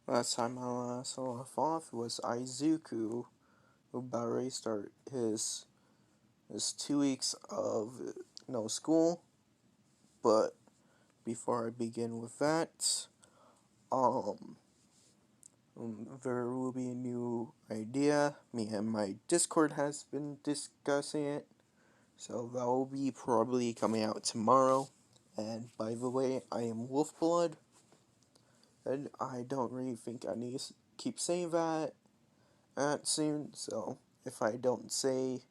Last time I last left off was Izuku, who about ready to start his 2 weeks of no school. But before I begin with that, um, there will be a new idea. Me and my Discord has been discussing it, so that will be probably coming out tomorrow. And by the way, I am Wolfblood, and I don't really think I need to keep saying that soon. So if I don't say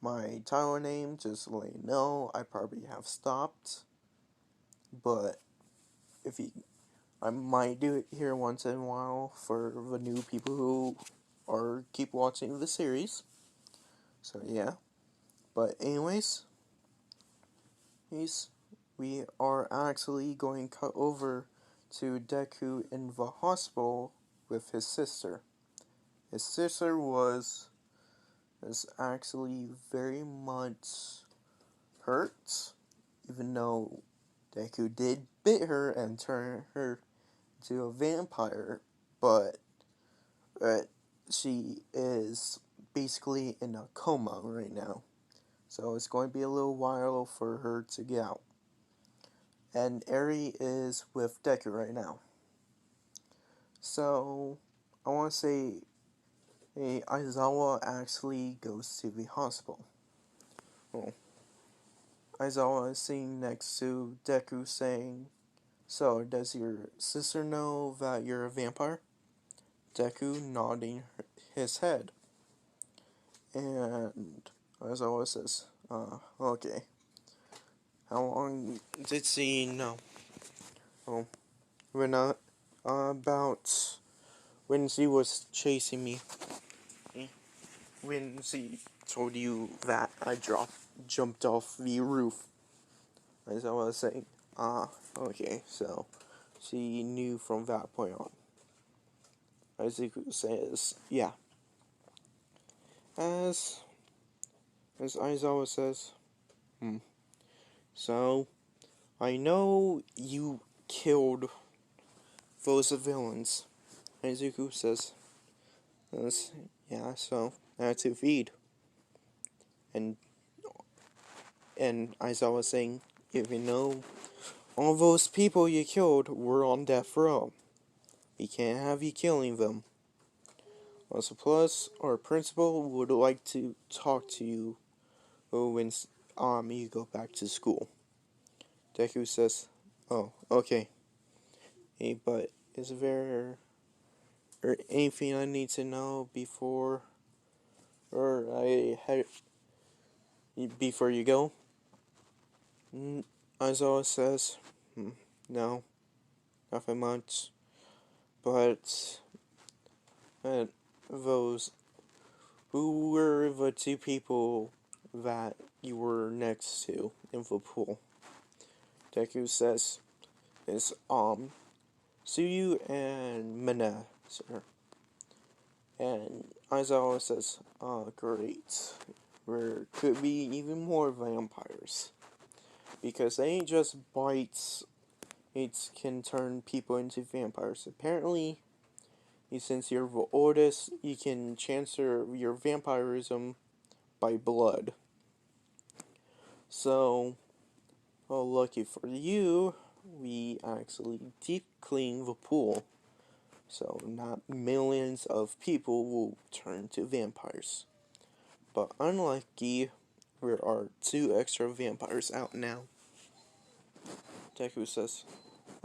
my title name, just to let you know, I probably have stopped. But if you, I might do it here once in a while for the new people who are keep watching the series. So yeah. But anyways, we are actually going to cut over to Deku in the hospital with his sister. His sister was actually very much hurt, even though Deku did bit her and turn her into a vampire, but uh, she is basically in a coma right now. So it's going to be a little while for her to get out. And Eri is with Deku right now. So I want to say Aizawa actually goes to the hospital. Well, Aizawa is sitting next to Deku saying, "So, does your sister know that you're a vampire?" Deku nodding his head. And Aizawa says, okay. How long did she know? Oh, we're not about when she was chasing me. When she told you that I jumped off the roof. As I was saying, okay, so she knew from that point on. Izuku says, yeah. As Aizawa says, so I know you killed those villains. Izuku says, yeah, so that's to feed. And Aizawa saying, even though all those people you killed were on death row, we can't have you killing them. Also, plus, our principal would like to talk to you when you go back to school. Deku says, oh, okay. Hey, but is there anything I need to know before before you go? Aizawa says, no, nothing much. But those who were the two people that you were next to in the pool? Deku says, is Suyu and Mina, sir. And Aizawa says, oh, great. There could be even more vampires. Because they ain't just bites, it can turn people into vampires. Apparently, since you're the oldest, you can transfer your vampirism by blood. So, well, lucky for you, we actually deep clean the pool. So, not millions of people will turn to vampires. But unlucky, there are 2 extra vampires out now. Deku says,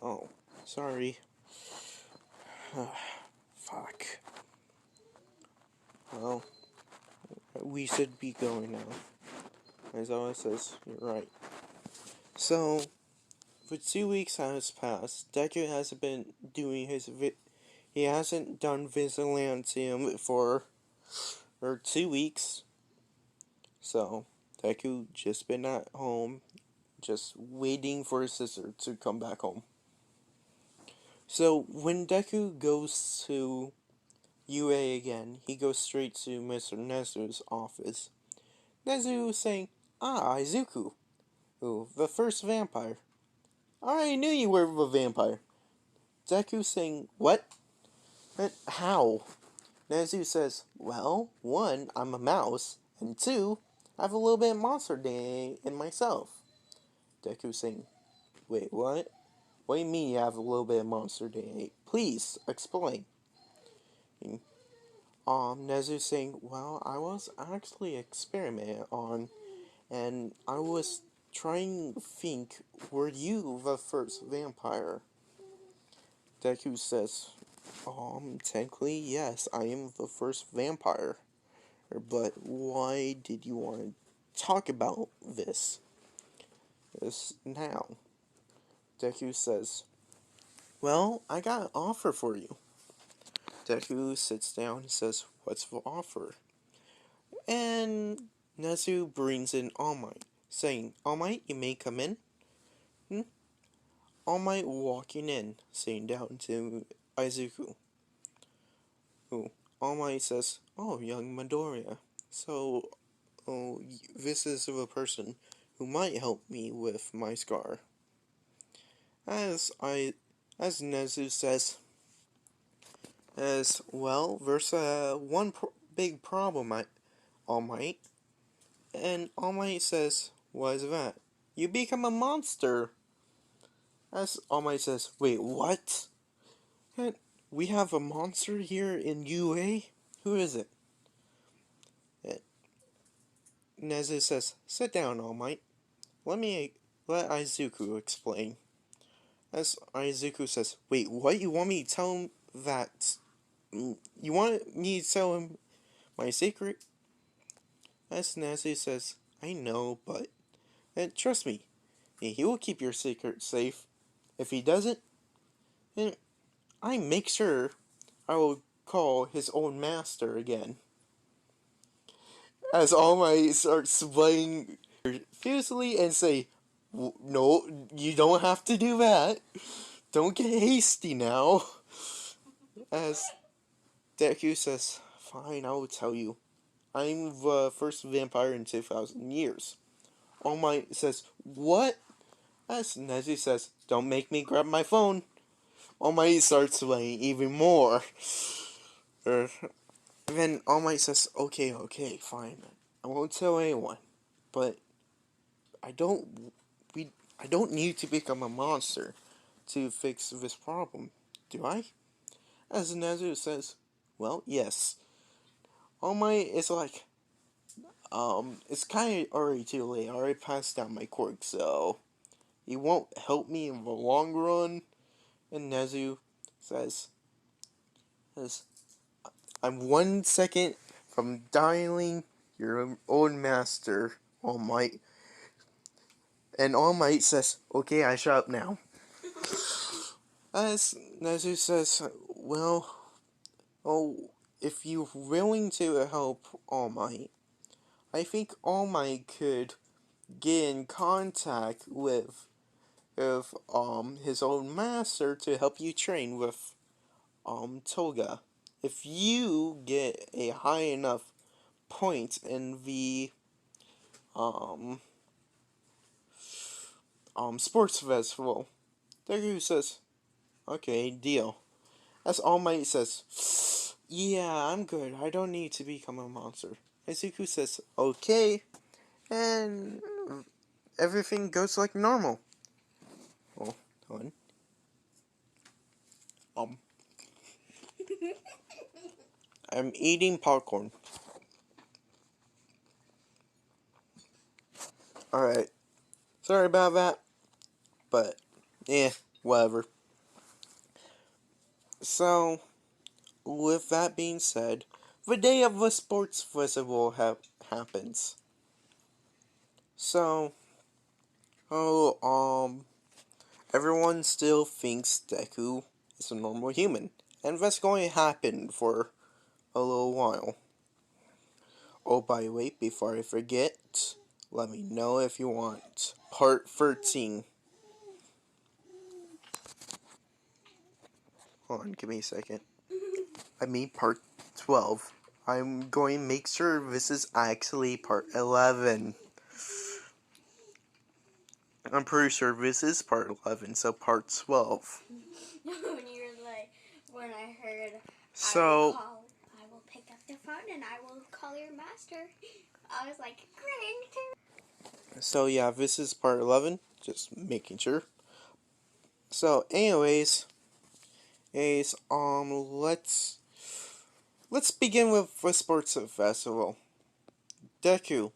oh, sorry. Fuck. Well, we should be going now. Aizawa says, you're right. So, for 2 weeks has passed. Deku hasn't been doing he hasn't done Vigilantium for 2 weeks. So, Deku just been at home, just waiting for his sister to come back home. So, when Deku goes to UA again, he goes straight to Mr. Nezu's office. Nezu saying, Izuku. Ooh, the first vampire. I already knew you were the vampire. Deku saying, what? And how? Nezu says, well, one, I'm a mouse, and two, I have a little bit of monster DNA in myself. Deku's saying, wait, what? What do you mean you have a little bit of monster DNA? Please, explain. Nezu's saying, well, I was actually experimenting on, and I was trying to think, were you the first vampire? Deku says, technically, yes, I am the first vampire. But why did you want to talk about this now? Deku says, well, I got an offer for you. Deku sits down and says, what's the offer? And Nezu brings in All Might, saying, All Might, you may come in. All Might walking in, sitting down to Izuku. Ooh. All Might says, oh, young Midoriya. So, this is the person who might help me with my scar. As Nezu says, as well, there's one big problem, All Might. And All Might says, what is that? You become a monster. As All Might says, wait, what? And we have a monster here in UA? Who is it? And Nezu says, sit down, All Might. Let Izuku explain. As Izuku says, wait, what? You want me to tell him that... You want me to tell him my secret? As Nezu says, I know, but... And trust me, he will keep your secret safe. If he doesn't, then I make sure I will call his own master again. As All Might starts swaying fiercely and say, no, you don't have to do that. Don't get hasty now. As Deku says, fine, I will tell you. I'm the first vampire in 2,000 years. All Might says, what? As Nezu says, don't make me grab my phone. All Might starts swaying even more. Then All Might says, okay, fine. I won't tell anyone. But I don't I don't need to become a monster to fix this problem, do I? As Nezu says, well, yes. All Might is like, it's kind of already too late. I already passed down my quirk, so he won't help me in the long run. And Nezu says, I'm 1 second from dialing your own master, All Might. And All Might says, okay, I shut up now. As Nezu says, well, if you're willing to help All Might, I think All Might could get in contact with his own master to help you train with Toga. If you get a high enough point in the um sports festival, Deku says, okay, deal. As All Might says, yeah, I'm good. I don't need to become a monster. Izuku says, okay, and everything goes like normal. Oh, hold on. I'm eating popcorn. Alright. Sorry about that. But, whatever. So, with that being said, the day of the sports festival happens. So, everyone still thinks Deku is a normal human. And that's going to happen for a little while. Oh, by the way, before I forget, let me know if you want part 13. Hold on, give me a second. I mean part 12. I'm going to make sure this is actually part 11. I'm pretty sure this is part 11, so part 12. When I heard So I will pick up the phone and I will call your master. I was like, great. So yeah, this is part 11. Just making sure. So, anyways, let's begin with the sports festival. Deku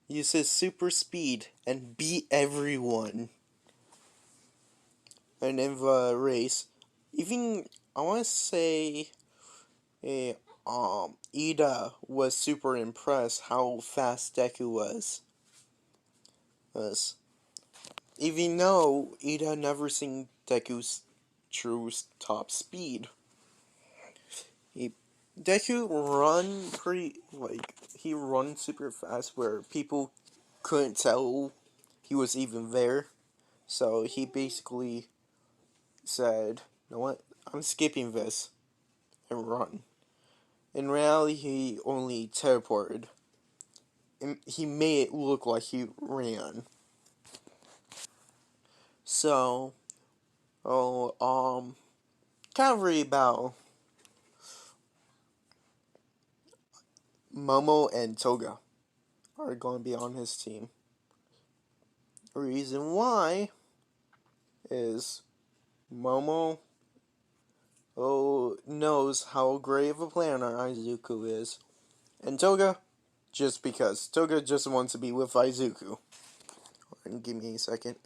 uses super speed and beat everyone. And in the race, even I want to say, Ida was super impressed how fast Deku was. Even though Ida never seen Deku's true top speed. Deku run he run super fast where people couldn't tell he was even there. So he basically said, you know what, I'm skipping this and run. In reality, he only teleported. And he made it look like he ran. So, kind of really about Momo and Toga are going to be on his team. The reason why is Momo knows how great of a planner Izuku is. And Toga, just because. Toga just wants to be with Izuku. And give me a second.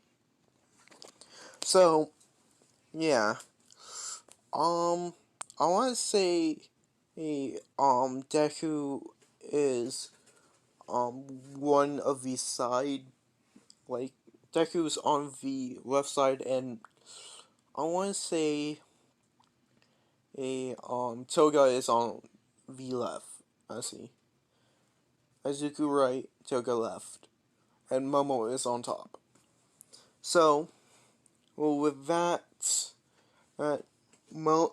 So, yeah. I want to say, Deku is, one of the side, like, Deku's on the left side, and I want to say, Toga is on the left. I see. Izuku right, Toga left, and Momo is on top. So, well, with that, uh, Momo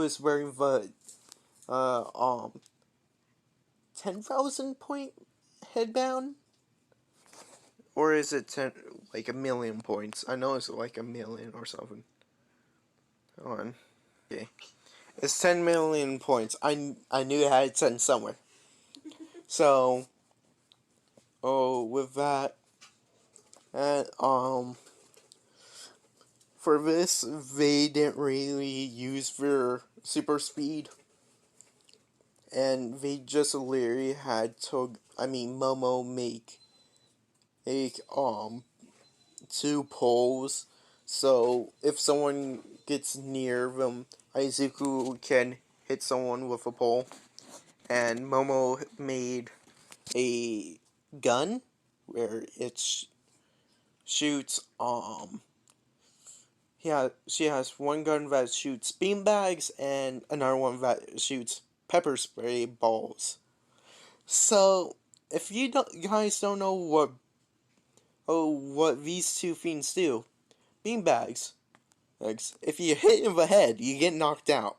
is wearing the, 10,000 point headband? Or is it like a million points? I know it's like a million or something. Hold on. Okay. It's 10 million points. I knew it had 10 somewhere. So, with that, and, for this, they didn't really use their super speed. And they just literally had Momo make, two poles. So, if someone gets near them, Izuku can hit someone with a pole. And Momo made a gun where it shoots, she has one gun that shoots beanbags and another one that shoots pepper spray balls. So, if guys don't know what these two things do, beanbags, like, if you hit in the head, you get knocked out.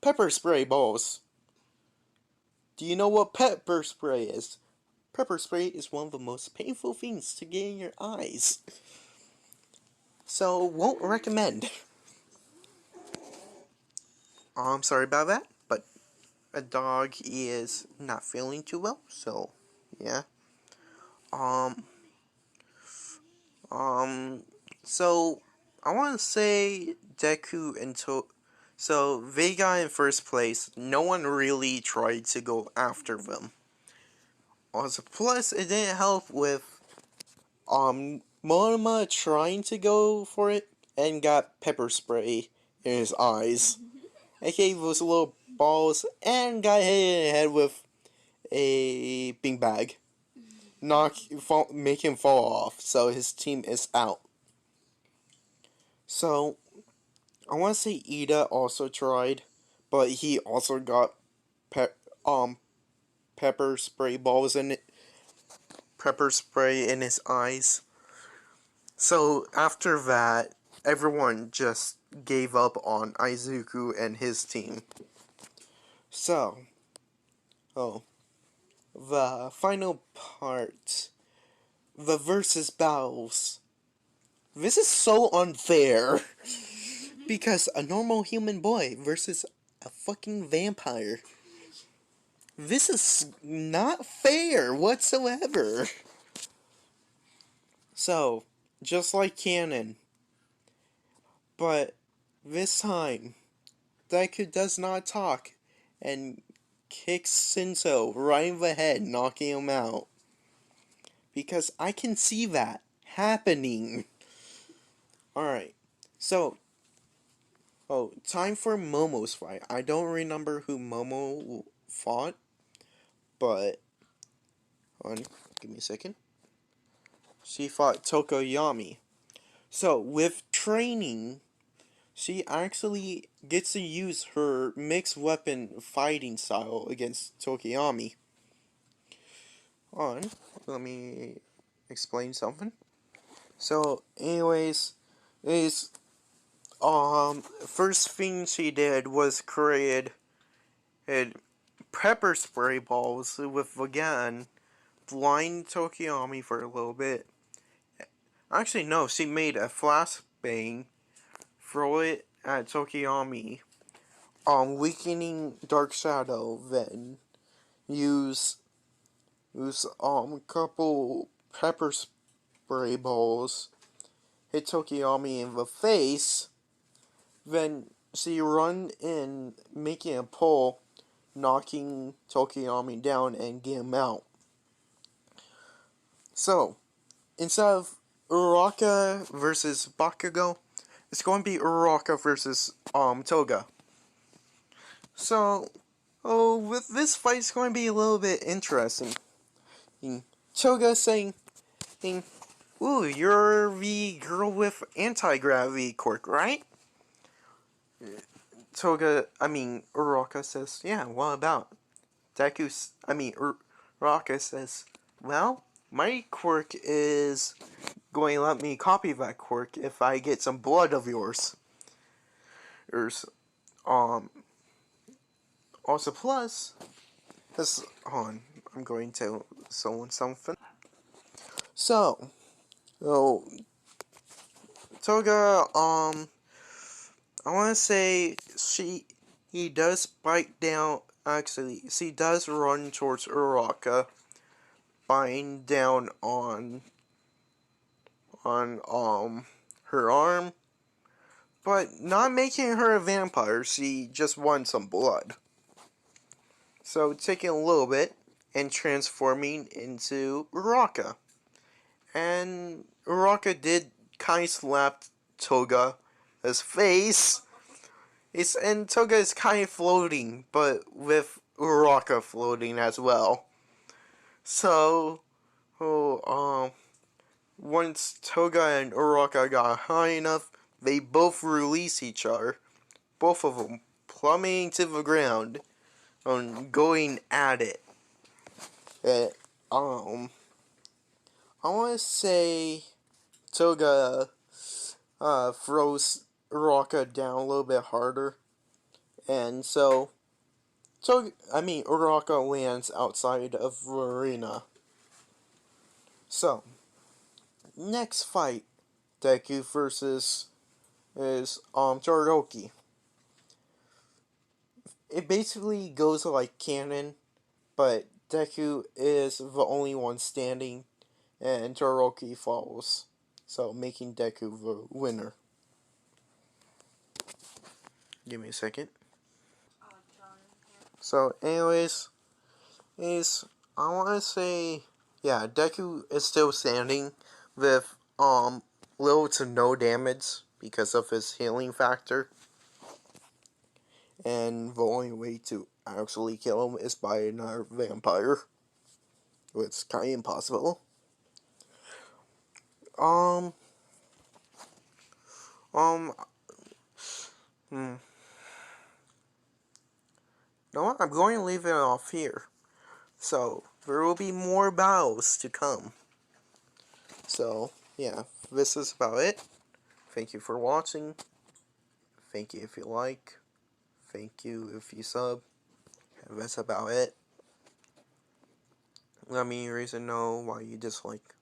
Pepper spray balls. Do you know what pepper spray is? Pepper spray is one of the most painful things to get in your eyes. So, won't recommend. I'm sorry about that, but a dog is not feeling too well, so, yeah. Um, so, I want to say Deku and So, they got in first place. No one really tried to go after them. Also, plus, it didn't help with, Monoma trying to go for it and got pepper spray in his eyes. It gave those little balls and got hit in the head with a beanbag. Make him fall off, so his team is out. So, I want to say Ida also tried, but he also got pepper spray balls in it, pepper spray in his eyes. So after that, everyone just gave up on Izuku and his team. So, the final part, the versus battles. This is so unfair. Because a normal human boy versus a fucking vampire. This is not fair whatsoever. So, just like canon. But this time, Deku does not talk and kicks Shinso right in the head, knocking him out. Because I can see that happening. Alright, so, time for Momo's fight. I don't remember who Momo fought, but, hold on, give me a second. She fought Tokoyami. So, with training, she actually gets to use her mixed weapon fighting style against Tokoyami. Let me explain something. So, anyways, is first thing she did was create pepper spray balls with the gun, blind Tokoyami for a little bit. Actually, no, she made a flashbang, throw it at Tokoyami, weakening Dark Shadow, then use a couple pepper spray balls, hit Tokoyami in the face, then she run in, making a pull, knocking Tokoyami down and get him out. So, instead of Uraraka versus Bakugo, it's going to be Uraraka versus Toga. So, with this fight, it's going to be a little bit interesting. Toga saying, "Ooh, you're the girl with anti-gravity quirk, right?" Uraraka says, "Yeah, what about?" Uraraka says, "Well, my quirk is going to let me copy that quirk if I get some blood of yours." There's, also plus, this, hold on, I'm going to someone something. So, Toga, I want to say he does bite down, actually, she does run towards Uraraka, biting down on her arm, but not making her a vampire, she just wants some blood. So, taking a little bit and transforming into Uraraka. And Uraraka did kind of slap Toga's face. And Toga is kind of floating, but with Uraraka floating as well. So, once Toga and Uraraka got high enough, they both release each other. Both of them plummeting to the ground and going at it. I want to say Toga throws Uraraka down a little bit harder, and so Uraraka lands outside of the arena. So, next fight, Deku versus is Todoroki. It basically goes like canon, but Deku is the only one standing, and Todoroki falls, so making Deku the winner. Give me a second. So, anyways, I want to say, yeah, Deku is still standing with little to no damage because of his healing factor, and the only way to actually kill him is by another vampire, which is kind of impossible. Um, um, hmm. You know what? I'm going to leave it off here. So, there will be more battles to come. So, yeah, this is about it. Thank you for watching. Thank you if you like. Thank you if you sub. And that's about it. Let me reason know why you dislike.